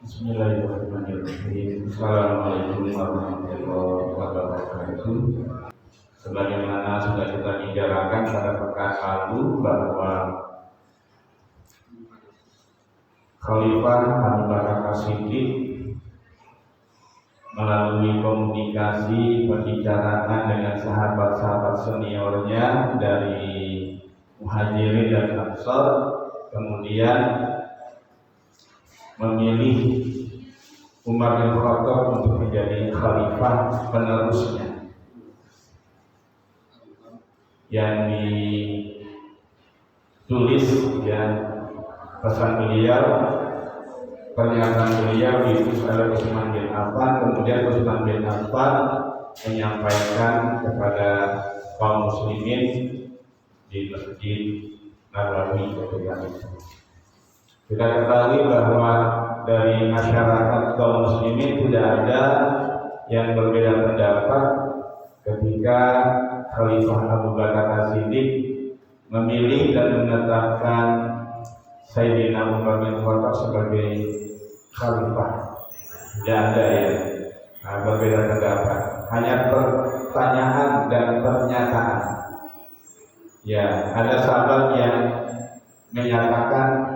Bismillahirrahmanirrahim. Assalamualaikum warahmatullahi wabarakatuh. Sebagaimana sudah kita bicarakan pada pekan lalu bahwa Khalifah Abu Bakar As-Siddiq melalui komunikasi pembicaraan dengan sahabat-sahabat seniornya dari Muhajirin dan Ansor, kemudian memilih Umar bin Khattab untuk menjadi khalifah penerusnya. Yang ditulis pesan beliau, pernyataan beliau ditulis oleh Utsman bin Affan. Kemudian Utsman bin Affan menyampaikan kepada kaum muslimin di Masjid Nabawi ketika itu. Kita ketahui bahwa dari masyarakat kaum muslimin tidak ada yang berbeda pendapat ketika Khalifah Abu Bakar As-Siddiq memilih dan menetapkan Sayyidina Umar bin Khattab sebagai khalifah. Tidak ada yang berbeda pendapat, hanya pertanyaan dan pernyataan. Ya, ada sahabat yang menyatakan,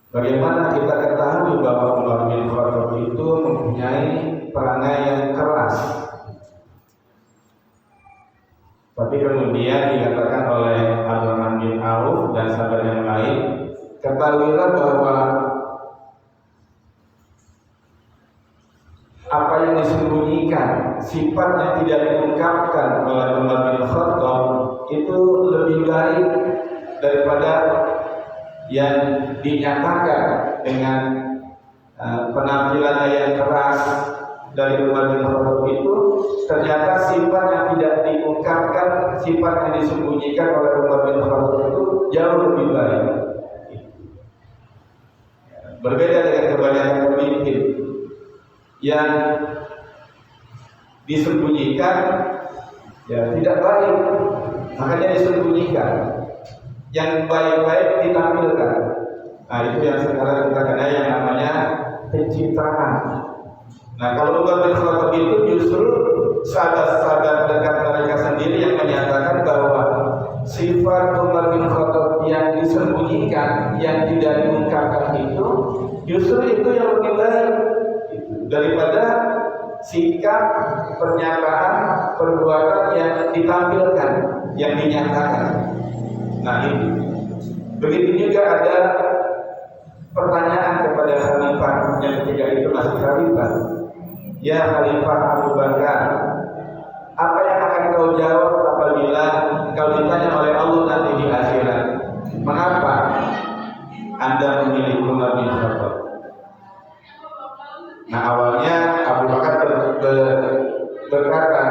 bagaimana kita ketahui bahwa Umar bin Khattab itu mempunyai perangai yang keras. Tapi kemudian dikatakan oleh Abdurrahman bin Auf dan sahabat yang lain, ketahuilah bahwa apa yang disembunyikan, sifat yang tidak diungkapkan oleh Umar bin Khattab itu lebih baik daripada yang dinyatakan dengan penampilan yang keras dari Umar bin Khattab itu. Ternyata sifat yang tidak diungkapkan, sifat yang disembunyikan oleh Umar bin Khattab itu jauh lebih baik. Berbeda dengan kebanyakan pemimpin yang disembunyikan tidak baik, makanya disembunyikan. Yang baik-baik ditampilkan. Nah, itu yang sekarang kita kenal yang namanya pencitraan. Nah, kalau Umar bin Khattab itu justru sahabat-sahabat dekat mereka sendiri yang menyatakan bahwa sifat Umar bin Khattab yang disembunyikan, yang tidak diungkapkan itu, justru itu yang lebih baik daripada sikap, pernyataan, perbuatan yang ditampilkan, yang dinyatakan. Nah, ini begitu juga ada pertanyaan kepada Khalifah yang ketiga itu masih Khalifah. Ya Khalifah Abu Bakar, apa yang akan kau jawab apabila kau ditanya oleh Allah nanti di akhirat? Mengapa Anda memilih Umar bin Khattab? Nah, awalnya Abu Bakar berkata,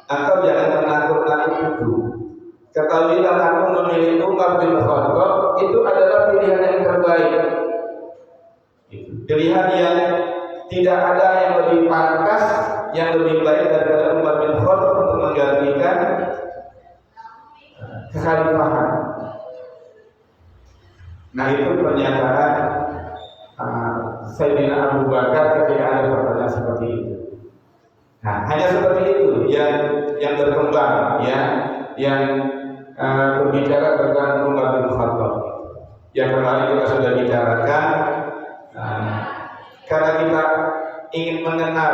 engkau jangan menakut-nakut itu. Ketahuilah aku memilih Umar bin Khattab itu adalah pilihan yang terbaik. Pilihan yang tidak ada yang lebih pantas, yang lebih baik daripada Umar bin Khattab untuk menggantikan kekhalifahan. Nah, itu pernyataan Sayyidina Abu Bakar ketika ada pertanyaan seperti itu. Nah, hanya seperti itu yang berkembang, yang berbicara tentang Umar bin Khattab. Yang kemarin kita sudah bicarakan, karena kita ingin mengenal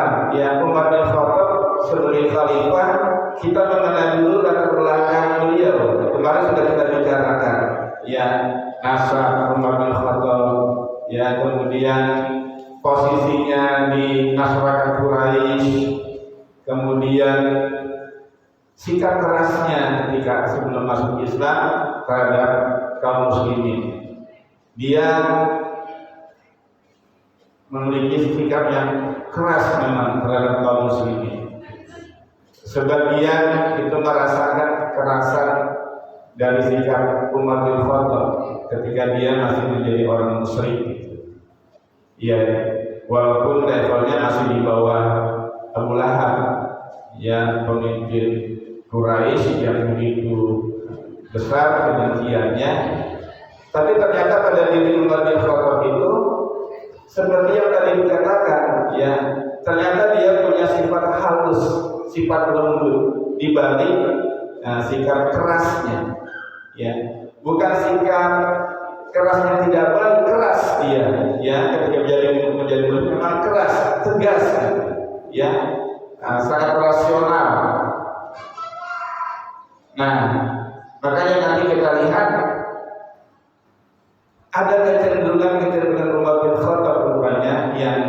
Umar bin Khattab sebagai khalifah, kita mengenal dulu latar belakang beliau. Kemarin sudah kita bicarakan, nasab Umar bin Khattab, kemudian posisinya di masyarakat Quraisy, kemudian sikap kerasnya ketika sebelum masuk Islam terhadap kaum muslimin. Dia memiliki sikap yang keras memang terhadap kaum muslimin. Sebagian itu merasakan kekerasan dari sikap Umar bin Khattab ketika dia masih menjadi orang musyrik. Walaupun levelnya masih di bawah Abu Lahab, pemimpin Quraisy yang begitu besar kebenciannya, tapi ternyata pada diri balik sikap kerasnya, ya, bukan sikap kerasnya tidak balik, keras dia, ya, ketika menjadi muslim memang keras, tegas, ya, sangat rasional. Nah, makanya nanti kita lihat ada kecenderungan Umar bin Khattab rupanya yang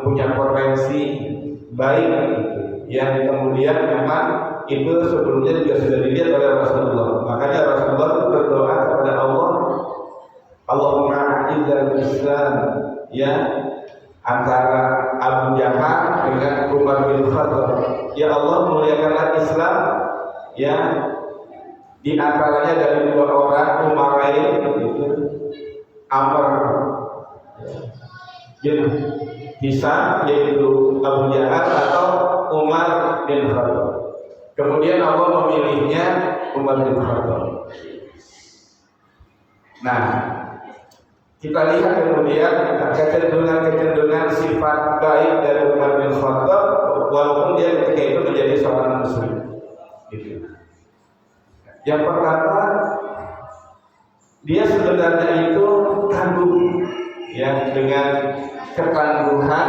punya potensi baik, yang kemudian memang itu sebelumnya juga sudah dilihat oleh Rasulullah. Makanya Rasulullah itu berdoa kepada Allah, Allahumma a'izzal Islam, ya, antara Abu Jahal dengan Umar bin Khattab. Ya Allah, muliakanlah Islam, ya, di antaranya dari dua orang Umarain, itu Amr bin Hisam, yaitu Abu Jahal, atau Umar bin Khattab. Kemudian Allah memilihnya Umar bin Khattab. Nah, kita lihat kemudian kecenderungan sifat baik dari Umar bin Khattab, walaupun dia ketika itu menjadi seorang muslim. Gitu. Yang pertama, dia sebenarnya itu kagum, ya, dengan ketangguhan,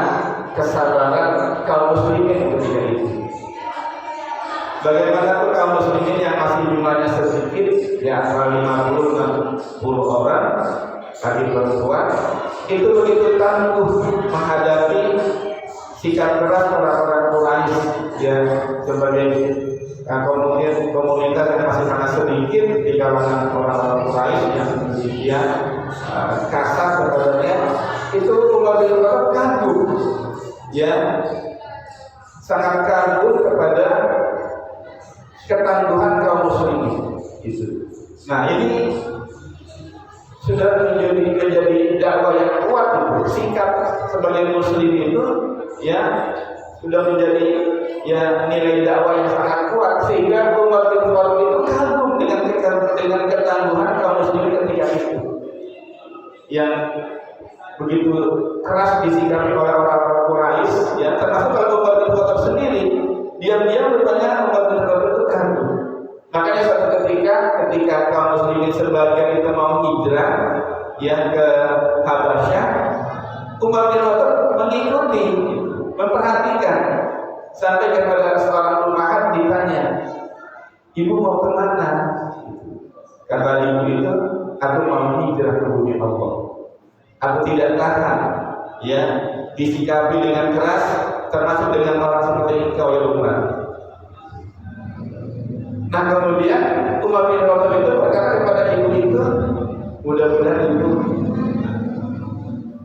kesabaran kaum muslimin ketika itu. Bagaimana tuh kaum muslimin yang masih jumlahnya sedikit, ya, antara 50-60 orang, laki perempuan, itu begitu tangguh menghadapi sikap keras orang-orang Quraisy, ya, sebagai komunitas yang masih sangat sedikit di kalangan orang-orang Quraisy yang demikian kasar kepadanya. Itu Umar bin Khattab kagum, ya, sangat kagum kepada ketangguhan kaum muslimin itu. Nah, ini sudah menjadi dakwah yang kuat itu. Sikap sebagai muslim itu, ya, sudah menjadi, ya, nilai dakwah yang sangat kuat, sehingga Umar bin Khattab itu kagum dengan ketangguhan kaum muslimin ketika itu, yang begitu keras disikapi oleh orang-orang Quraisy, ya, termasuk kalau Umar bin Khattab sendiri diam-diam rupanya Umar bin Khattab itu kagum. Makanya suatu ketika kaum muslimin sebagian itu mau hijrah, ya, ke Habasyah, Umar bin Khattab mengikuti, memperhatikan, sampai kepada seorang ummahat ditanya, ibu mau kemana? Kata ibu itu, aku mau hijrah ke bumi Allah. Aku tidak tahan, ya, disikapi dengan keras, termasuk dengan orang seperti engkau, ya Umar. Nah, kemudian Umar bin Khattab itu berkata kepada ibu itu, mudah-mudahan ibu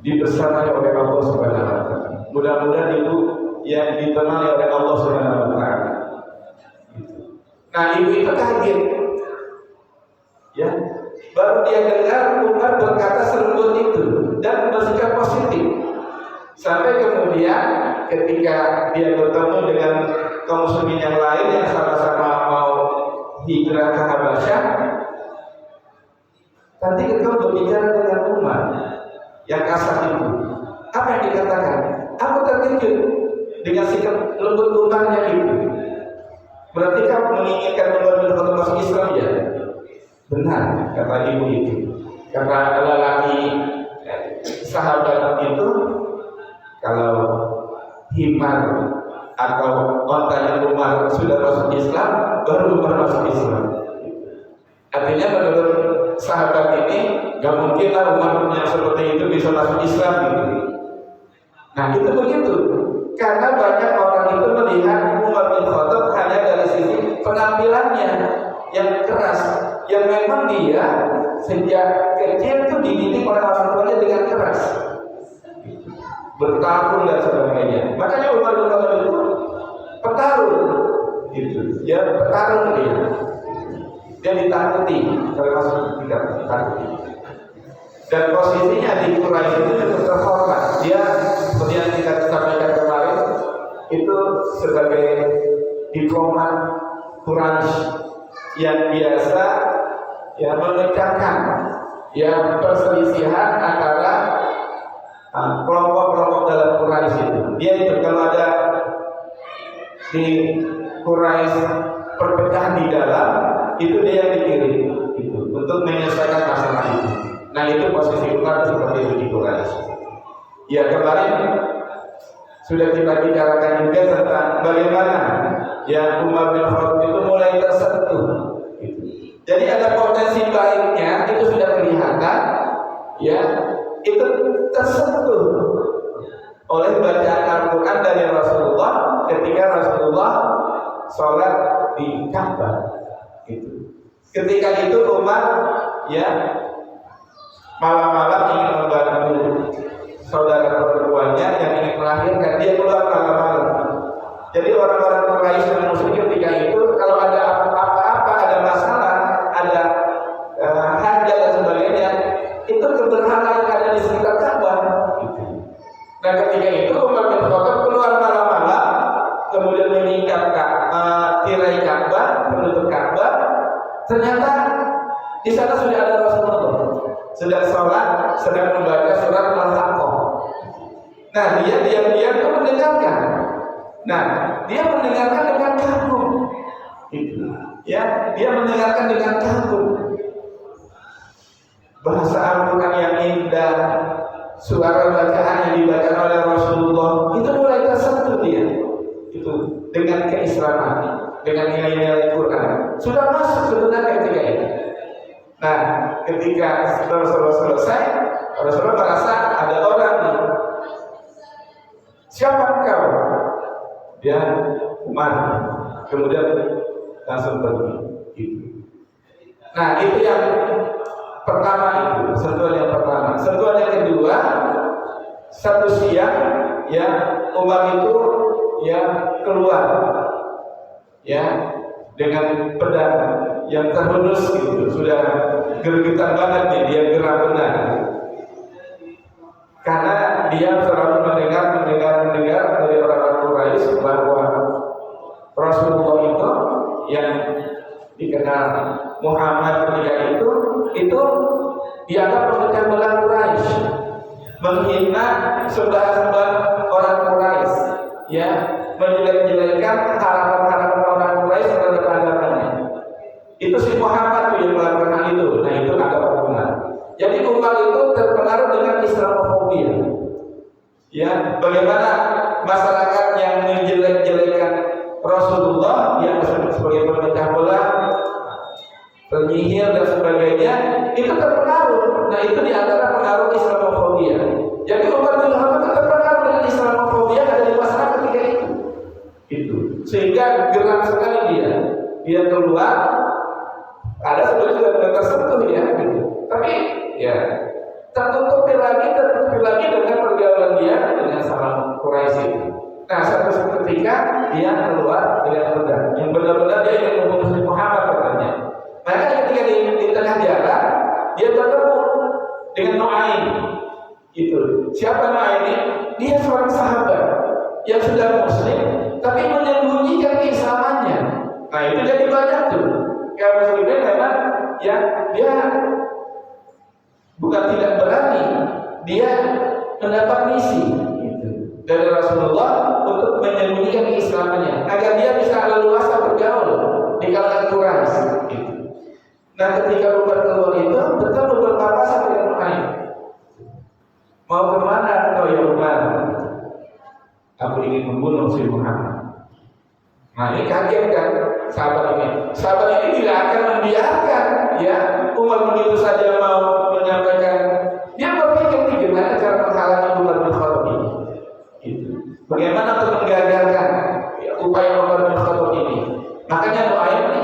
dibersamai oleh Allah Subhanahu wa Ta'ala. Mudah-mudahan ibu yang ditemani oleh Allah Subhanahu wa Ta'ala. Nah, ibu itu kaget, ya, baru dia dengar Umar berkata selembut itu dan bersikap positif. Sampai kemudian ketika dia bertemu dengan kaum muslimin yang lain yang sama-sama mau hijrah ke Habasyah, tadi engkau berbicara dengan Umar yang kasar itu. Apa yang dikatakan? Aku terkejut dengan sikap lembut Umarnya itu. Berarti kamu menginginkan Umar bin Khattab masuk Islam, ya? Benar, kata ibu itu. Kata lelaki sahabat itu, kalau himar atau ontanya Umar sudah masuk Islam, baru Umar masuk Islam. Artinya menurut sahabat ini, gak mungkinlah Umar yang seperti itu bisa masuk Islam gitu. Nah, itu begitu. Karena banyak orang itu melihat Umar bin Khattab hanya dari sisi penampilannya yang keras, yang memang dia sejak kecil itu dididik oleh orang tuanya dengan keras, bertarung dan sebagainya. Makanya Umar bin Khattab itu petarung, gitu. Dia petarung dia ditakuti, termasuk tidak ditakuti. Dan posisinya di Quraisy itu cukup terhormat. Dia seperti yang kita sampaikan kemarin, itu sebagai diplomat Quraisy yang biasa, ya, memecahkan, ya, perselisihan antara kelompok-kelompok dalam Quraisy itu. Dia itu kalau ada di Quraisy perpecahan di dalam, itu dia yang dikirim itu untuk menyelesaikan masalah itu. Nah itu posisi Umar seperti itu di Quraisy. Ya kemarin sudah kita bicarakan juga tentang bagaimana ya Umar bin Khattab itu mulai tersentuh. Jadi ada potensi baiknya itu sudah kelihatan, ya itu tersentuh oleh bacaan Al-Quran dari Rasulullah ketika Rasulullah sholat di Ka'bah. Gitu. Ketika itu Umar ya malam-malam ingin membantu saudara perempuannya yang ingin melahirkan, dia keluar malam-malam. Jadi orang-orang Quraisy dan Muslim ketika itu kalau ada apa-apa, ada masalah, ada hajat dan sebagainya, itu ke berhala yang ada di sekitar Ka'bah. Gitu. Nah ketika itu Umar bin Khattab keluar malam-malam, kemudian meningkat tirai Ka'bah, menutup Ka'bah. Ternyata di sana sudah ada Rasulullah, sedang sholat, sedang membaca surat Al-Haqqah. Nah dia diam-diam itu mendengarkan. Nah dia mendengarkan dengan kagum. Itu. Ya, dia mendengarkan dengan kagum. Bahasa Al-Quran yang indah, suara bacaan yang dibaca oleh Rasulullah, itu mulai tersentuh dia. Itu dengan keislaman, dengan nilai-nilai Quran sudah masuk sebenarnya ketika itu. Nah, ketika Rasulullah selesai, Rasulullah merasa ada orang nih. Siapa engkau? Dia Umar. Kemudian langsung pergi. Gitu. Nah, itu yang pertama itu, sentuhan yang pertama. Sentuhan yang kedua, satu siang ya Umar itu ya keluar ya dengan pedang yang terhunus gitu, sudah gergetan banget nih, dia gerah benar karena dia selalu mendengar dari orang-orang Quraisy bahwa Rasulullah itu yang dikenal Muhammad ketika itu dianggap memecah belah Quraisy, menghina sembah-sembah orang Quraisy, ya menjelek-jelekan harapan-harapan orang Quraisy terhadap agamanya. Itu si Muhammad yang melakukan hal itu. Nah itu agama Umar. Jadi Umar itu terpengaruh dengan Islamofobia. Ya, bagaimana masyarakat yang menjelek-jelekan Rasulullah yang disebut sebagai pemecah belah, penyihir dan sebagainya, itu terpengaruh. Nah itu diantara pengaruh Islamofobia. Jadi Umar bin Khattab terpengaruh dengan Islamofobia ada di masyarakat ketika itu. Sehingga gerak sekali dia keluar, ada sebetulnya sudah tersentuh ya, gitu. Tapi ya tertutupi lagi dengan pergaulan dia dengan sama Quraisy itu. Nah satu ketika dia keluar dengan pedang, yang benar-benar dia ingin membunuh Muhammad katanya. Maka ketika di tengah jalan dia bertemu dengan Nu'aim. Itu siapa Nu'aim ini? Dia seorang sahabat yang sudah Muslim, tapi menyembunyikan keislamannya. Nah itu jadi banyak tuh. Kalau Muslimin memang ya dia bukan tidak berani, dia mendapat misi gitu, dari Rasulullah untuk menyembunyikan keislamannya agar dia bisa leluasa bergaul di kalangan Quraisy. Gitu. Nah ketika Umar keluar itu betul berpapasan dengan Nu'aim. Mau kemana kau ya Umar? Aku ingin membunuh si Muhammad. Nah ini kaget kan sahabat ini. Sahabat ini tidak akan membiarkan ya Umar begitu saja mau menyampaikan. Dia berpikir nih gimana cara menghalangi Umar bin Khattab ini. Gitu. Bagaimana untuk menggagalkan ya, upaya Umar bin Khattab ini. Makanya Nu'aim ini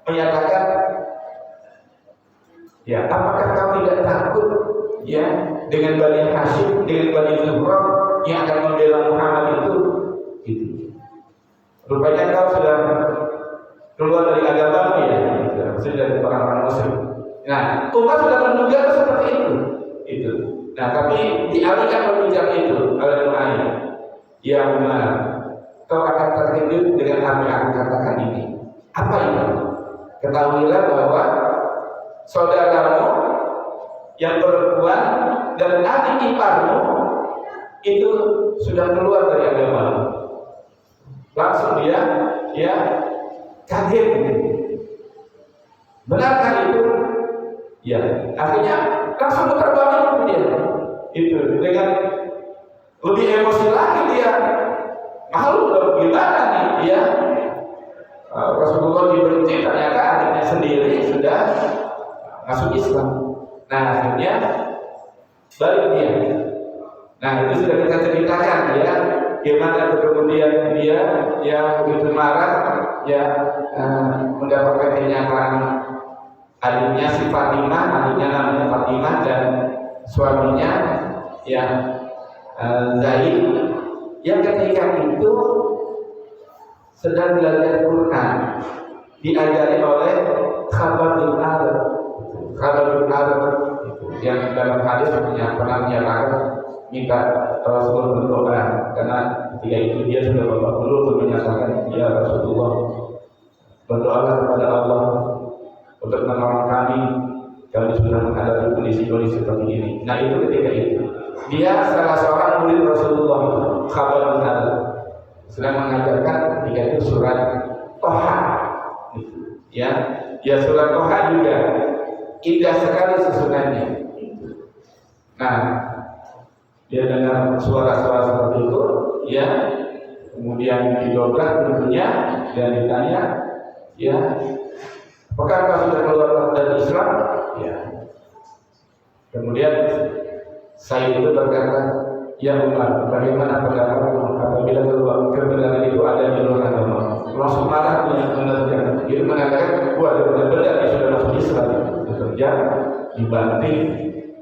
menyatakan, ya apakah kau tidak takut ya dengan Bani Hashim, dengan Bani Zuhra yang akan membela Muhammad itu? Gitu. Rupanya kau sudah keluar dari agamamu ya, gitu. Sudah dari orang-orang Muslim. Nah, Umar sudah menduga seperti itu. Nah, tapi dialihkan pembicaraan itu oleh Nu'aim. Ya Umar, kau akan terkejut dengan apa yang aku katakan ini. Apa itu? Ketahuilah bahwa saudaramu yang perempuan dan adik iparmu itu sudah keluar dari agama. Langsung dia ya kaget. Benarkah itu? Ya, akhirnya langsung terbalik dia. Itu dengan lebih emosi lagi dia. Malu gimana nih dia? Rasulullah diberhenti, ternyata adiknya sendiri sudah masuk Islam. Nah akhirnya balik dia. Nah itu sudah kita ceritakan ya, gimana kemudian dia yang begitu marah ya mendapatkan kenyataan adiknya si Fatimah, adiknya namanya Fatimah dan suaminya ya Zaid yang ketika itu sedang belajar Quran diajari oleh Khabbab bin Arad. Khabbab bin Arad yang dalam hadis pernah menyatakan minta Rasulullah berdoa karena ketika itu dia sudah babak belur menyatakan ya Rasulullah berdoalah kepada Allah untuk menolong kami sudah menghadapi kondisi-kondisi seperti ini. Nah itu ketika itu dia salah seorang murid Rasulullah Khabbab bin Arad sedang mengajarkan ketika itu surat Toha. Ya surat Toha juga indah sekali susunannya. Nah, dia dengar suara-suara seperti itu, ya, kemudian didobrak pintunya dan ditanya, ya, apakah kau sudah keluar dari Islam? Ya. Kemudian saya itu berkata, ya Umar, bagaimana pendapatmu apabila kebenaran itu ada di luar agama? Langsung marah mengerjakan. Dia mengatakan, wah benar-benar dia sudah masuk Islam, bekerja, dibanting,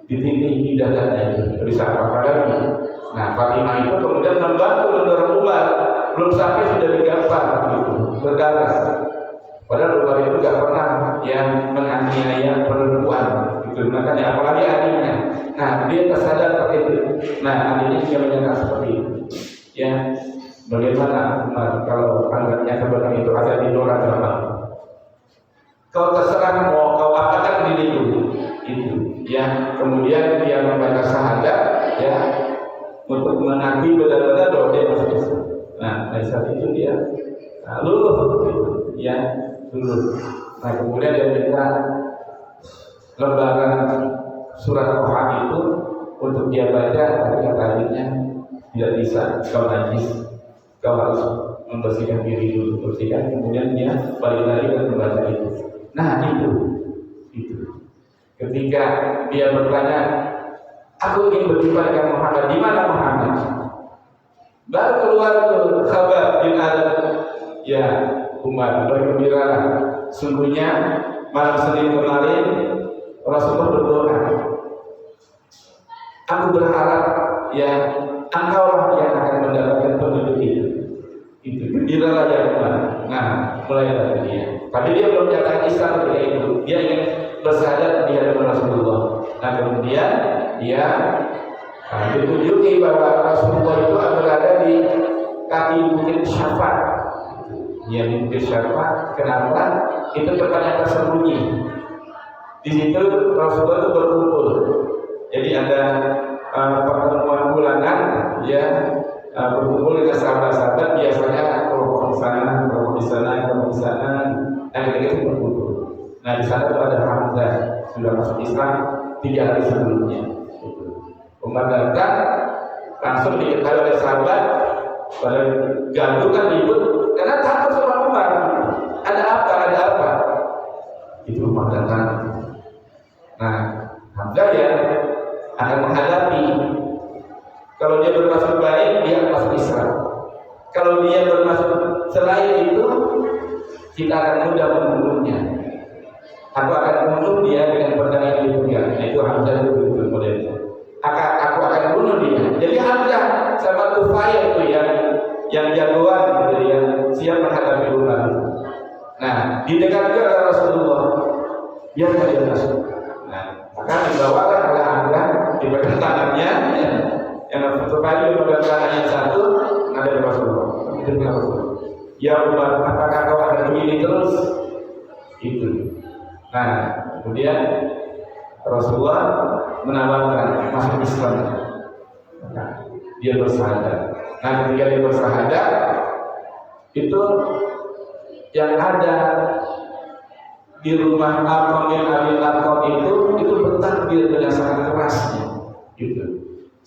ditindih di dadanya itu, bisa apa lagi? Nah Fatimah itu kemudian membantu mendorong Umar, belum sampai sudah digampar, gitu, bergaras. Padahal Umar itu gak pernah yang menganiaya perempuan, gitu. Makanya apalagi adiknya. Nah dia tersadar seperti itu. Nah adiknya juga menyangka seperti itu. Ya, bagaimana Umar kalau anggapnya kebenaran itu ada di luar agama? Kau terserah mau kau apakan diri dulu. Itu. Ya, kemudian dia membaca syahadat, ya, untuk mengakui benar-benar bahwa dia masuk Islam. Nah dari saat itu dia luluh, gitu. Ya. Dulu. Nah kemudian dia minta lembaran surat Toha itu untuk dia baca, tapi katanya tidak bisa, kau najis, kau harus membersihkan diri dulu, bersihkan, kemudian dia balik lagi dan membaca itu. Nah itu. Ketika dia bertanya, aku ingin berjumpa dengan Muhammad, di mana Muhammad? Baru keluar tuh Khabbab bin Arad, ya. Umar bergembiralah, sungguhnya malam Senin kemarin Rasulullah berdoa, aku berharap ya engkaulah yang akan mendapatkan penduduk itu gembiralah ya Umar. Nah mulai dari dia, tapi dia belum nyatakan Islam ketika itu, dia ingin bersyahadat di hadapan Rasulullah. Nah kemudian dia ditunjuki bahwa Rasulullah itu berada di kaki bukit Syafa. Ya di Syafa, kenapa? Itu tempat yang tersembunyi. Di situ Rasulullah itu berkumpul. Jadi ada pertemuan bulanan, ya berkumpul dengan sahabat-sahabat. Biasanya kelompok di sana, kelompok di sana, kelompok di sana. Nah ketika itu berkumpul. Nah di sana itu ada Hamzah sudah masuk Islam 3 hari sebelumnya. Umar datang, langsung diketahui oleh sahabat pada gantungan ribut. Karena takut sama Umar. Ada apa? Itu Umar datang. Nah, Hamzah ya akan menghadapi. Kalau dia bermaksud baik, dia akan masuk Islam. Kalau dia bermaksud selain itu, kita akan mudah membunuhnya. Aku akan membunuh dia dengan pedang yang dipegang. Itu Hamzah itu modelnya. Aku akan bunuh dia. Jadi Hamzah sama Tufail itu yang jagoan, gitu, yang siap menghadapi Umar. Nah, didekatkan oleh Rasulullah, dia masuk. Nah, maka dibawakan oleh Hamzah, dipegang tangannya, yang satu kali dipegang tangan yang satu, ada Rasulullah. Itu Rasulullah. Ya Umar, apakah kau akan begini terus? Itu. Nah, kemudian Rasulullah menawarkan masuk Islam. Nah, dia bersyahadat. Nah ketika dia bersyahadat itu yang ada di rumah Arqam bin Abi Arqam itu bertakbir dengan sangat kerasnya, gitu.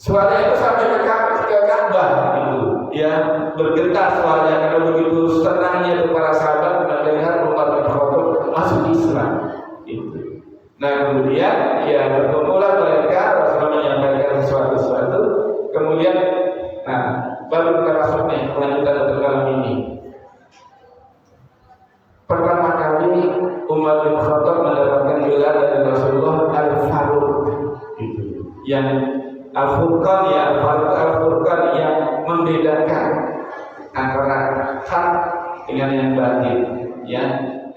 Suara itu sampai ke Ka'bah, gitu, ya, bergetar suaranya karena begitu senangnya itu para sahabat melihat Umar bin Khattab masuk Islam, gitu. Nah kemudian ya berkumpullah mereka, Rasulullah menyampaikan sesuatu, kemudian baru kita masuk nih kelanjutan untuk malam ini. Pertama kali Umar bin Khattab mendapatkan gelar dari Rasulullah Al-Faruq, gitu. Yang Al-Furqan, ya, Al-Furqan yang membedakan antara hak dengan yang batil, ya,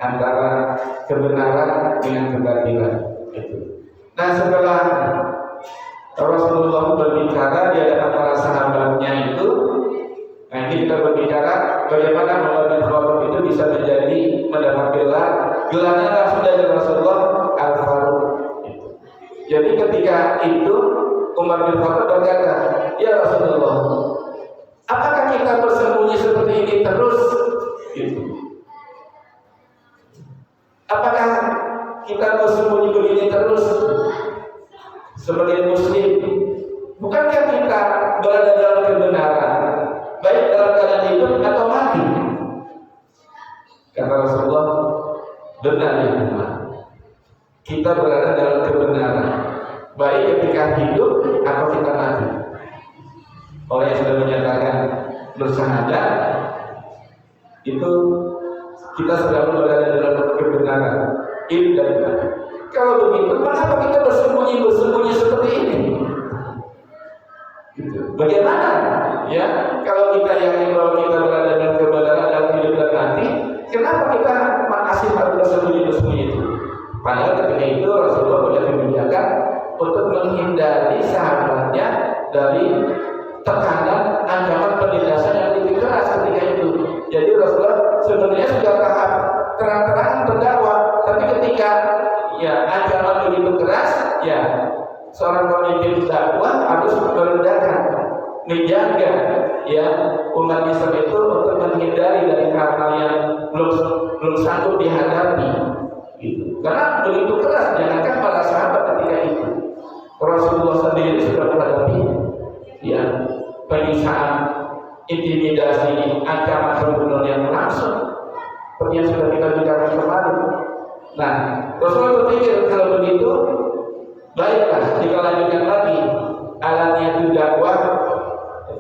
antara kebenaran dengan kebatilan, gitu. Nah setelah Rasulullah berbicara di hadapan para sahabatnya itu, nah ini kita berbicara bagaimana Umar bin Khattab itu bisa mendapat gelarnya langsung dari Rasulullah Al-Faruq. Jadi ketika itu Umar bin Khattab berkata, ya Rasulullah, apakah kita bersembunyi seperti ini terus? Gitu. Apakah kita bersembunyi begini terus sebagai Muslim? Bukankah kita berada dalam kebenaran, baik dalam keadaan hidup atau mati? Kata Rasulullah, benar ya Umar, kita berada dalam kebenaran, baik ketika hidup atau kita mati. Orang yang sudah menyatakan bersyahadat itu kita selalu berada dalam kebenaran, hidup dan mati. Kalau begitu, mengapa kita bersembunyi seperti ini? Gitu. Bagaimana? Ya, kalau kita yakin bahwa kita berada dalam kebenaran dalam hidup dan mati, kenapa kita masih harus bersembunyi itu? Padahal ketika itu Rasulullah punya kebijakan untuk menghindari sahabatnya dari tekanan ancaman penindasan yang lebih keras ketika itu. Jadi Rasulullah sebenarnya sudah tahap terang-terangan berdakwah, tapi ketika ya ancaman begitu keras, ya seorang pemimpin dakwah harus merendahkan, menjaga ya umat Islam itu untuk menghindari dari hal-hal yang belum sanggup dihadapi, gitu. Karena begitu keras, jangankan para sahabat ketika itu, Rasulullah sendiri sudah menghadapi ya penyiksaan, intimidasi, ancaman pembunuhan yang langsung, seperti yang sudah kita bicarakan kemarin. Nah, Rasulullah berpikir kalau begitu, baiklah jika lanjutkan lagi alatnya itu dakwah,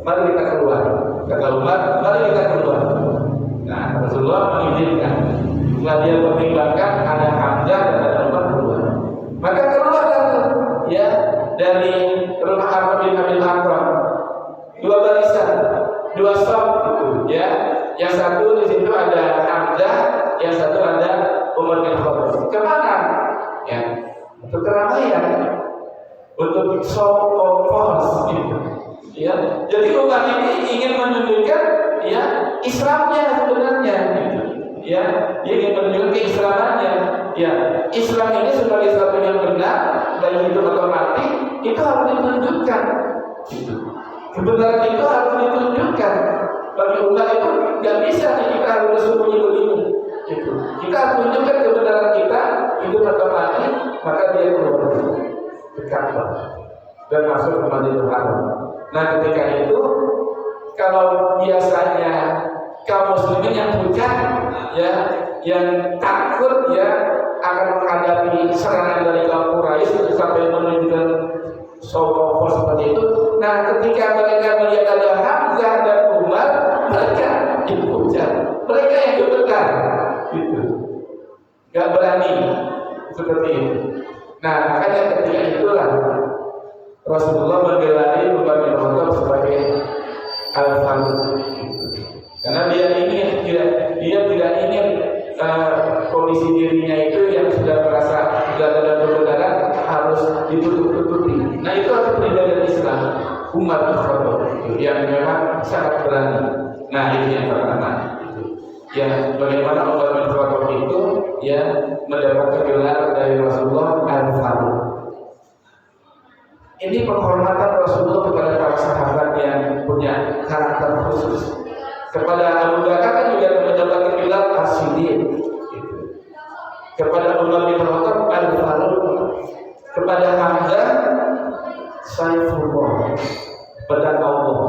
mari kita keluar. Kata Umar, mari kita keluar. Nah, Rasulullah mengizinkan. Setelah dia pertimbangkan ada Hamzah dan ada Umar keluar, maka keluarlah ya dari rumah Arqam bin Abi Arqam dua barisan, dua saf itu ya. Yang satu di situ ada Hamzah, yang satu ada Umar bin Khattab. Kemana? Ya, untuk keramaian, untuk show of force, gitu. Ya, jadi Umar ini ingin menunjukkan ya Islamnya sebenarnya, gitu. Ya, dia ingin menunjukkan keislamannya. Ya, Islam ini sebagai satu yang benar, baik hidup atau mati, itu harus ditunjukkan. Gitu. Kebenaran itu harus ditunjukkan. Bagi umat itu nggak bisa kita harus bersembunyi begini. Gitu. Kita harus tunjukkan kebenaran kita, hidup atau mati, maka dia keluar ke Ka'bah dan masuk ke Masjidil Haram. Nah ketika itu, kalau biasanya kaum muslimin yang pucat, ya, yang takut ya akan menghadapi serangan dari kaum Quraisy sampai menunjukkan sokong seperti itu. Nah ketika mereka melihat ada Hamzah dan Umar, mereka dipucat, mereka yang gemetar, gitu, nggak berani seperti itu. Nah makanya ketika itulah Rasulullah menggelari Umar bin Khattab sebagai Al-Faruq, karena dia tidak ingin kondisi dirinya itu yang sudah merasa sudah ada kebenaran harus ditutup-tutupi. Nah itu adalah pribadi Islam Umar bin Khattab yang memang sangat berani. Nah ini yang pertama. Ya bagaimana Umar bin Khattab itu ya mendapat gelar dari Rasulullah Al-Faruq. Ini penghormatan Rasulullah kepada para sahabat yang punya karakter khusus. Kepada Abu Bakar kan juga mendapatkan gelar As-Siddiq. Kepada Umar bin Khattab Al-Faruq. Kepada Hamzah Saifullah, pedang Allah.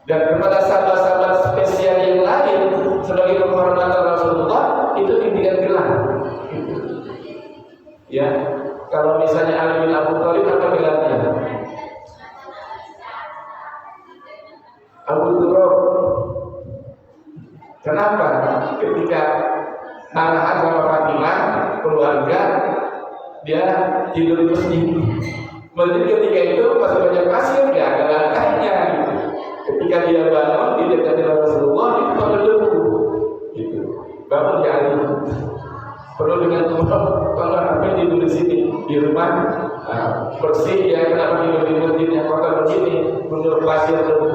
Dan kepada sahabat-sahabat spesial yang lain sebagai penghormatan Rasulullah itu diberikan gelar. Ya, kalau misalnya Ali bin Abi Thalib apa gelarnya? Abu Turab. Kenapa? Ketika arahan sama Fatimah keluarga dia tidur di masjid. Masjid ketika itu masih banyak pasir, ya ada lantainya. Ketika dia bangun di dekat Rasulullah itu pada debu. Gitu. Bangun di Ali. Perlu dengan Tuhan, kalau apa tidur di sini di rumah bersih ya, kenapa tidur di masjid yang kotor begini, menurut pasir debu.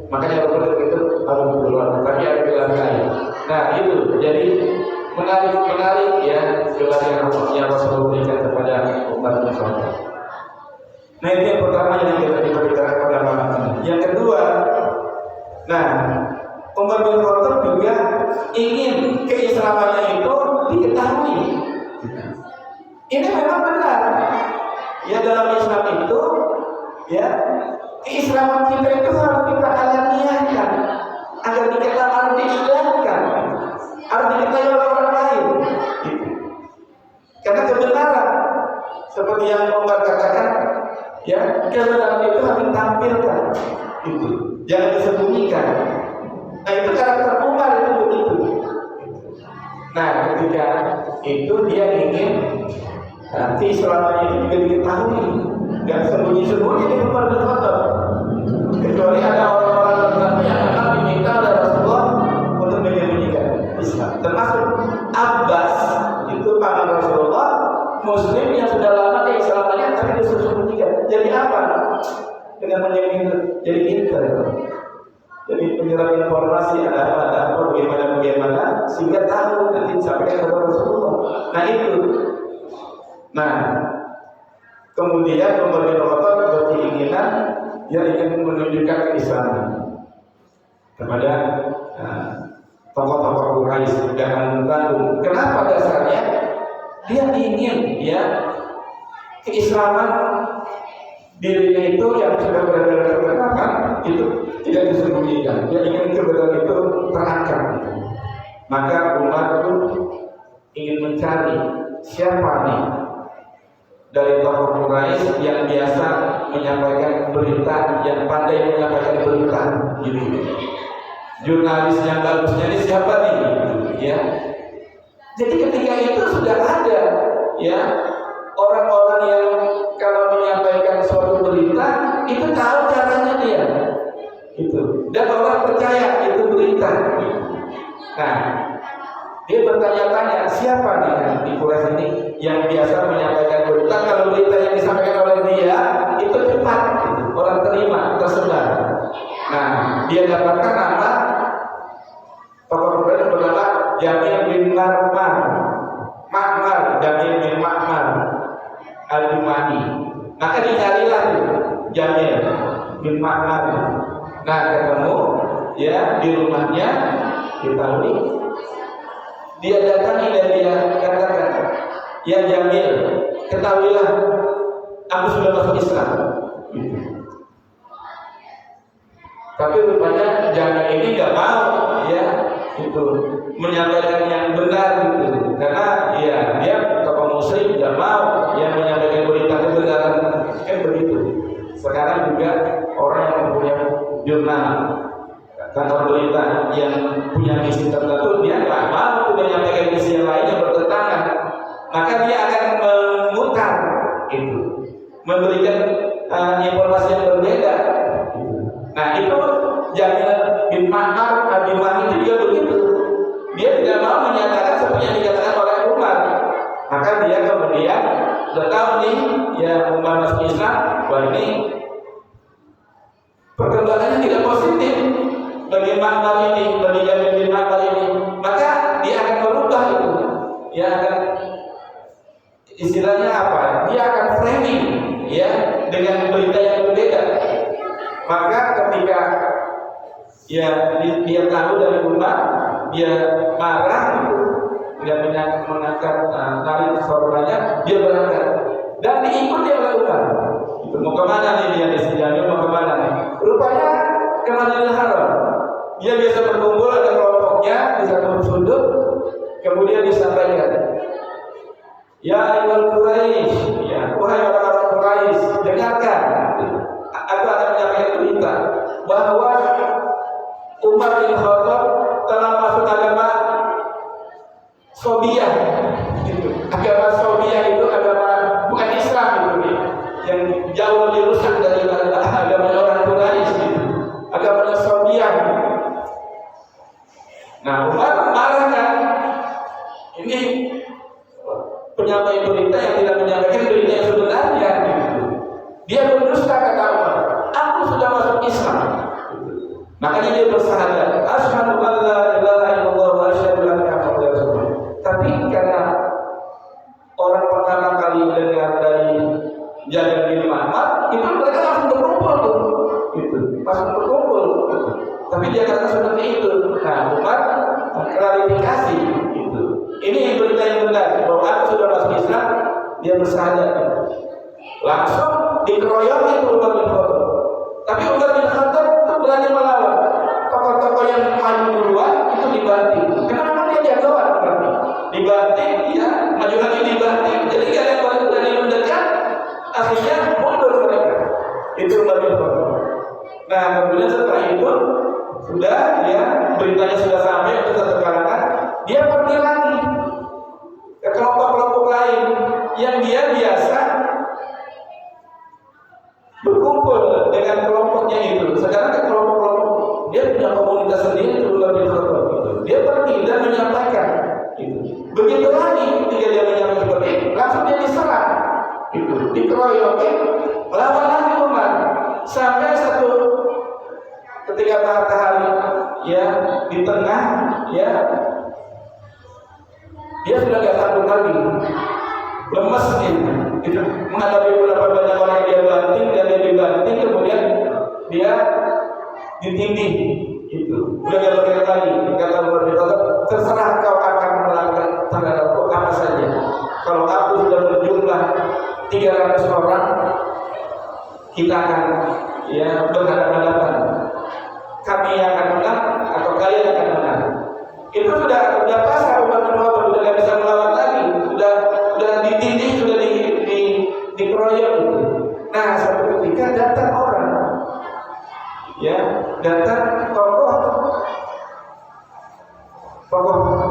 Makanya kalau itu harus keluar, tapi ada gelar lain. Nah itu, jadi menarik ya gelar yang Rasulullah berikan kepada umat Islam. Nah itu yang pertama yang kita bicarakan pada malam ini. Yang kedua, nah Umar bin Khattab juga ingin keislamannya itu diketahui. Ini memang benar. Ya dalam Islam itu, ya keislaman kita itu harus kita alamiahkan agar diketahui, harus diislamkan, harus diketahui oleh orang lain. Karena kebenaran seperti yang Umar katakan, ya kebenaran itu harus ditampilkan, itu jangan disembunyikan. Nah itu karakter Umar itu begitu. Nah ketika itu dia ingin keislamannya itu juga diketahui, nggak sembunyi-sembunyi di Umar bin Khattab. Kecuali ada orang-orang tertentu yang memang diminta oleh Rasulullah untuk menyembunyikan Islam. Termasuk Abbas, itu paman Rasulullah, Muslim yang sudah lama keislamannya tapi disembunyikan. Jadi apa? Dengan menyembunyikan, jadi intel. Jadi penyerap informasi ada apa, bagaimana, sehingga tahu nanti disampaikan kepada Rasulullah. Nah itu. Nah, kemudian Umar bin Khattab berkeinginan dia ingin menunjukkan keislaman kepada tokoh-tokoh Quraisy jangan mengganggu. Kenapa dasarnya? Dia ingin ya keislaman dirinya itu yang sudah berada kebenaran itu tidak disembunyikan. Dia ingin kebenaran itu terangkat. Maka Umar itu ingin mencari siapa nih dari tokoh Quraisy yang biasa menyampaikan berita, yang pandai menyampaikan berita, gitu. Jurnalis yang bagusnya ini siapa nih? Ya. Jadi ketika itu sudah ada, ya orang-orang yang kalau menyampaikan suatu berita itu tahu caranya dia, itu. Dan orang percaya itu berita. Nah, dia bertanya-tanya siapa nih di Quraisy ini yang biasa menyampaikan berita, kalau berita yang disampaikan oleh dia itu cepat, orang terima, tersebar. Nah, dia dapatkan nama tokoh Quraisy bernama Jamil bin Ma'mar, Jamil bin Ma'mar Al-Jumani. Maka dicarilah Jamil bin Ma'mar. Nah, ketemu ya di rumahnya, diketahui. Dia datangi dan dia katakan, ya Jamil, ketahuilah aku sudah masuk Islam. Tapi rupanya Jamil ini nggak mau, ya itu menyampaikan yang benar gitu. Karena ya dia tokoh Muslim nggak mau yang menyampaikan berita kebenaran, begitu. Sekarang juga orang yang mempunyai jurnal kantor berita yang punya misi tertentu, dia nggak mau menyampaikan misi yang lain yang bertentangan, maka dia akan memutar itu, memberikan informasi yang berbeda. Nah itu Jamil bin Ma'mar Al-Jumani itu juga begitu. Dia tidak mau menyatakan seperti yang dikatakan oleh Umar. Maka dia kemudian sudah tahu nih, ya Umar masuk Islam, wah ini perkembangannya tidak positif bagi Ma'mar ini, bagi Jamil bin Ma'mar ini. Maka dia akan merubah itu. Dia akan istilahnya apa? Dia akan framing ya dengan berita yang berbeda. Maka ketika Ya, dia tahu dari Umar, dia marah itu, dia mengangkat tali sorbannya, dia berangkat dan diikuti oleh Umar. Itu mau kemana nih dia di sini? Mau kemana nih? Rupanya ke Masjidil Haram. Dia biasa berkumpul, ada kelompoknya di satu sudut, kemudian disampaikan, ya ayyuhal Quraisy, ya wahai orang-orang Quraisy, dengarkan, aku akan menyampaikan berita bahwa Umar bin Khattab telah masuk agama Sobiyah. Agama Sobiyah itu agama bukan Islam itu, yang jauh lebih rusak daripada agama orang Quraisy. Agama Sobiyah. Nah, Umar marah kan? Ini penyampai berita yang tidak menyampaikan berita yang sebenarnya. Dia berdusta, kata Umar. Aku sudah masuk Islam. Makanya dia bersahadat, asyhadu an la ilaha illallah wa asyhadu anna Muhammadar Rasulullah. Tapi karena orang pertama kali dengar dari Jabir bin Muhammad, itu mereka langsung berkumpul tuh. Gitu. Langsung berkumpul. Tapi dia kata seperti itu. Nah, Umar klarifikasi itu. Ini berita yang benar bahwa aku sudah masuk Islam, dia bersahadat. Langsung dikeroyoki Umar bin Khattab. Tapi Umar bin Khattab itu berani melawan. Tokoh-tokoh yang maju duluan itu dibanting. Kenapa dia jagoan berarti? Dibanting, dia maju lagi dibanting. Jadi kalau yang berani mendekat, akhirnya mundur mereka. Itu Umar bin Khattab. Nah, kemudian setelah itu sudah ya beritanya sudah sampai ke satu kalangan, dia pergi lagi ke kelompok-kelompok lain yang dia biasa berkumpul dengan kelompoknya itu. Sekarang ke kelompok-kelompok, dia punya komunitas sendiri itu lebih berkumpul. Gitu. Dia pergi dan menyampaikan. Gitu. Begitu lagi ketika dia menyampaikan seperti itu, langsung dia diserang. Itu dikeroyokin, lawan lagi Umar sampai satu ketika matahari ya di tengah ya dia sudah nggak sanggup lagi, lemes gitu, menghadapi beberapa banyak orang yang dia banting dan dia dibanting, kemudian dia ditindih itu udah gak bergerak lagi. Kata Umar bin Khattab, terserah kau akan melakukan terhadapku apa saja. Kalau aku sudah berjumlah 300 orang, kita akan ya berhadapan-hadapan. Kami yang akan menang atau kalian akan menang. Itu sudah pasrah Umar bin Khattab, sudah nggak bisa melawan lagi, sudah ditindih, sudah dikeroyok. Nah, suatu ketika datang orang, ya datang tokoh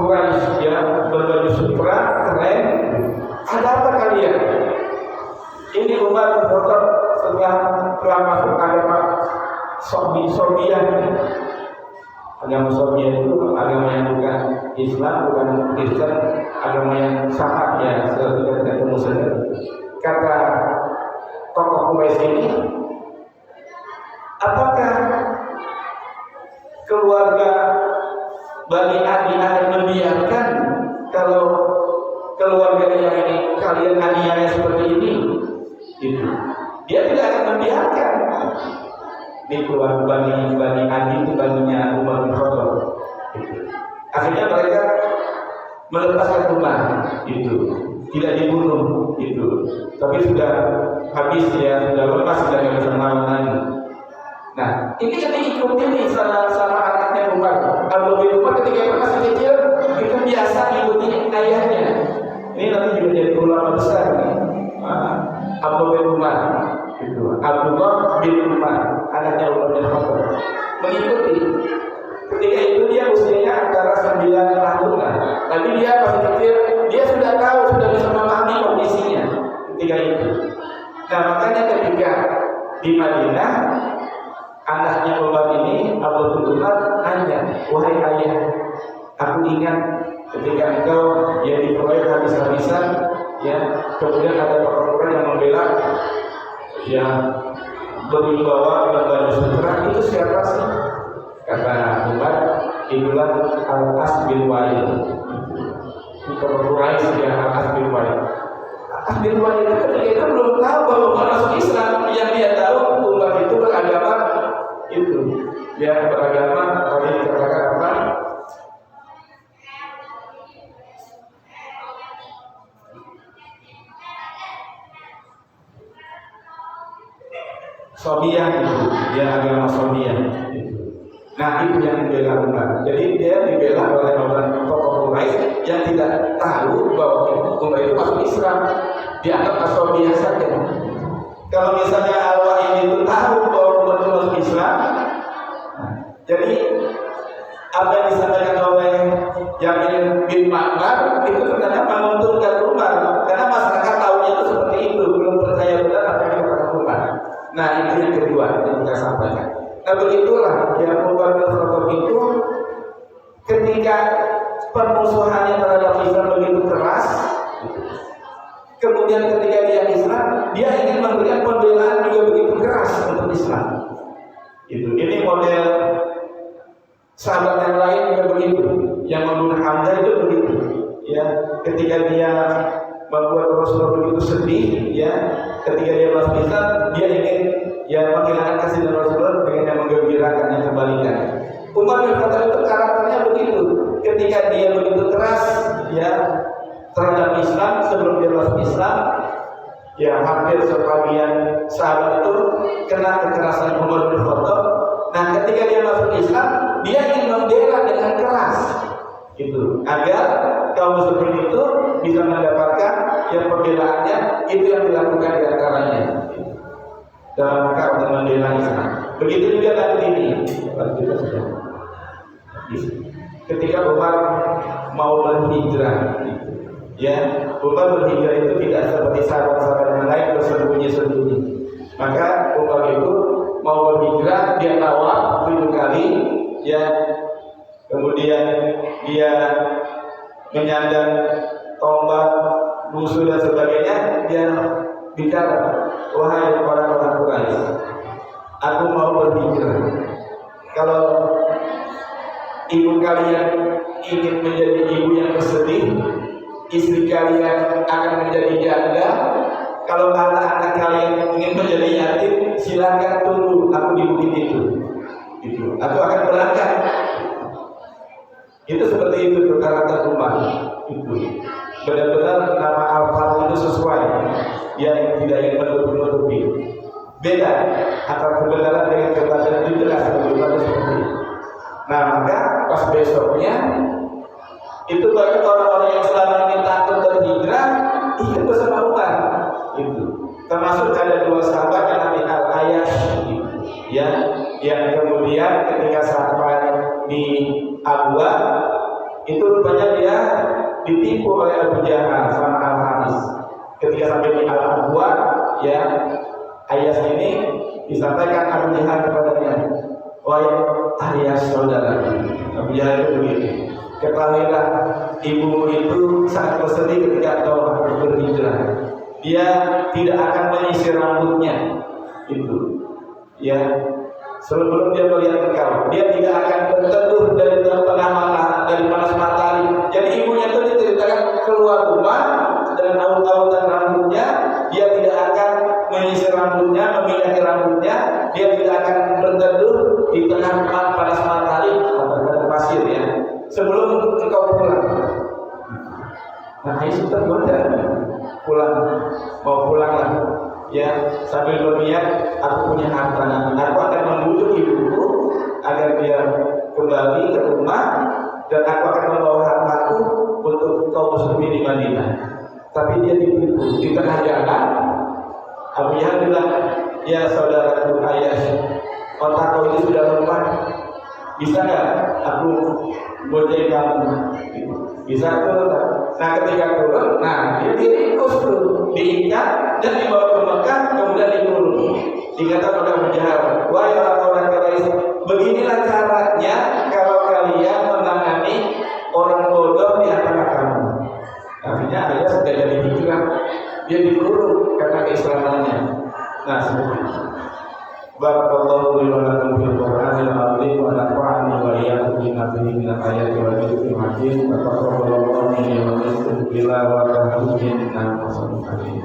Quraisy ya berbaju sutra keren. Ada apa kalian? Ini Umar bin Khattab setelah masuk agama Sobiyah. Agama Sobiyah itu agama yang bukan Islam, bukan Kristen, agama yang sama ya, sudah tidak Muslim. Kata tokoh Quraisy ini, apakah keluarga Bani Adi akan membiarkan kalau keluarga yang ini kalian aniaya seperti ini? Gitu. Dia tidak akan membiarkan. Di keluarga Bani Adi itu baninya Umar bin Khattab. Akhirnya mereka melepaskan Umar itu, tidak dibunuh itu, tapi sudah habis ya, sudah lepas, sudah tidak bisa melawan lagi. Nah, ini yang diikuti nih sama anaknya Umar. Kalau Umar ketika masih kecil itu biasa ikuti ayahnya. Ini nanti juga jadi ulama besar nih. Abdullah bin Umar itu, Abdullah bin Umar, anaknya Umar bin Khattab, mengikuti. Ketika itu dia usianya antara 9 tahunan, tapi dia masih kecil, dia sudah tahu, sudah bisa memahami kondisinya ketika itu. Nah, makanya ketika di Madinah, anaknya Umar ini, Abdullah bin Umar, nanya, wahai ayah, aku ingat ketika engkau ya dikeroyok habis-habisan, ya kemudian ada orang-orang yang membela, ya berwibawa dengan baju sutra, itu siapa sih? Kata Umar, itulah Al-As bin Wa'il. Itu Quraisy ya, Al-As bin Wa'il. Al-As bin Wa'il itu ketika itu belum tahu bahwa Umar masuk Islam. Yang dia tahu Umar itu beragama itu, ya beragama Sobiah itu, ya agama Sobiah. Nah itu yang dibela Umar. Jadi dia dibela oleh orang tokoh Quraisy yang tidak tahu bahwa Umar itu masuk Islam, dianggap Sobiah saja. Kalau misalnya Al-Wa'id itu tahu bahwa Umar itu masuk Islam, jadi apa yang disampaikan oleh Yamin bin Ma'mar itu ternyata menguntungkan Umar, karena masyarakat tahunya itu seperti itu, belum percaya benar apa yang dikatakan Umar. Nah itu yang kedua yang kita sampaikan. Nah begitulah yang Umar bin Khattab itu ketika permusuhannya terhadap Islam begitu keras, kemudian ketika dia Islam, dia ingin memberikan pembelaan juga begitu keras untuk Islam. Ini model sahabat yang lain juga begitu, yang membunuh Hamzah itu begitu. Ya, ketika dia membuat Rasulullah begitu sedih, ya, ketika dia masuk Islam, dia ingin menghilangkan kasih dari Rasulullah dengan yang menggembirakan, yang kebalikan. Umar bin Khattab itu karakternya begitu. Ketika dia begitu keras, ya, terhadap Islam sebelum dia masuk Islam, ya hampir sebagian sahabat itu kena kekerasan Umar bin Khattab. Nah, ketika dia masuk Islam, dia ingin membela dengan keras, agar kaum muslimin itu bisa mendapatkan yang pembelaannya, itu yang dilakukan di antaranya dalam rangka untuk membela Islam. Begitu juga nanti ini, ketika Umar mau berhijrah, ya, Umar berhijrah itu tidak seperti sahabat-sahabat yang lain bersembunyi-sembunyi. Maka Umar itu mau berhijrah, dia tawaf 7 kali, ya, kemudian dia menyandang tombak, musuh dan sebagainya. Dia bicara, wahai orang-orang Quraisy, aku mau berhijrah. Kalau ibu kalian ingin menjadi ibu yang bersedih, istri kalian akan menjadi janda. Kalau anak-anak kalian ingin menjadi yatim, silakan tunggu aku di bukit itu. Aku akan berangkat. Itu seperti itu karakter Umar. Benar-benar nama Al-Fatih itu sesuai. Dia tidak ingin menutup-nutupi. Beda antara kebenaran dengan kebatilan itu jelas seperti itu. Nah maka pas besoknya itu bagi orang-orang yang selama ini takut berhijrah ikut bersama Umar. Termasuk ada 2 sahabat yang namanya Al-Ayyash, ya, yang kemudian ketika sampai di Abwa itu rupanya dia ditipu oleh Abu Jahal sama Al-Haris. Ketika sampai di Al-Abwa, ya, Ayyash ini disampaikan Abu Jahal kepadanya, wahai Ayyash saudara, Abu Jahal itu begini, ketahuilah ibumu itu sangat bersedih ketika kau harus berhijrah. Dia tidak akan menyisir rambutnya, ya, sebelum dia melihat engkau. Dia tidak akan berteduh dari tengah matahari, dari panas matahari. Jadi ibunya itu diceritakan keluar rumah dengan aut-autan rambutnya. Dia tidak akan menyisir rambutnya, meminyaki rambutnya. Dia tidak akan berteduh di tengah panas matahari atau pasir, ya, sebelum engkau pulang. Nah, itu tergoda mau pulang lah, ya, sambil berniat aku punya harta, aku akan membujuk ibuku agar dia kembali ke rumah dan aku akan membawa hartaku untuk kaum muslimin di Madinah. Tapi dia ditipu di tengah jalan. Abu Jahal bilang, ya saudaraku Ayyash, otakku ini sudah lemah, bisa nggak aku bonceng kamu? Bisa tuh. Nah ketika turun, nah dia diringkus tuh, diikat dan dibawa ke Mekah, kemudian dikurung. Dikatakan oleh Abu Jahal, wahai orang-orang Quraisy, beginilah caranya kalau kalian menangani orang bodoh di antara kamu. Akhirnya Ayyash sudah jadi hijrah, dia dikurung karena keislamannya. Nah seperti itu. Barakallahu li wa lakum fil Qur'anil azim wa nafa'ani wa iyyakum bima fihi min al-ayati wal dhikril hakim. Taqabbalallahu minni wa minkum tilawatan innahu hasanun alim.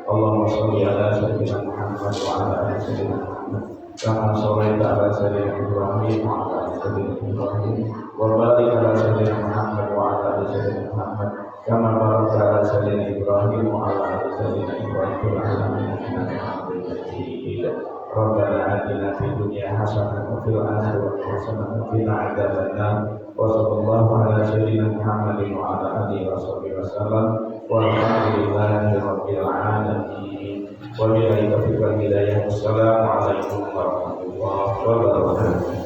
Allahumma shalli ala sayyidina Muhammad wa ala ali sayyidina Muhammad kama shallaita ala sayyidina Ibrahim wa ala ali sayyidina Ibrahim wa barik ala sayyidina Muhammad wa ala ali sayyidina Muhammad kama barakta ala sayyidina Ibrahim wa ala ali sayyidina Ibrahim fil alamin innaka Hamidum Majid. atina fid dunya hasanah wa fil akhirati hasanah wa qina adzabannar. Wa sallallahu ala sayyidina Muhammadin wa ala alihi washabihi wasallam. Walhamdulillahi rabbil alamin. Wa billahi taufiq wal hidayah. Wassalamu alaikum warahmatullahi wabarakatuh.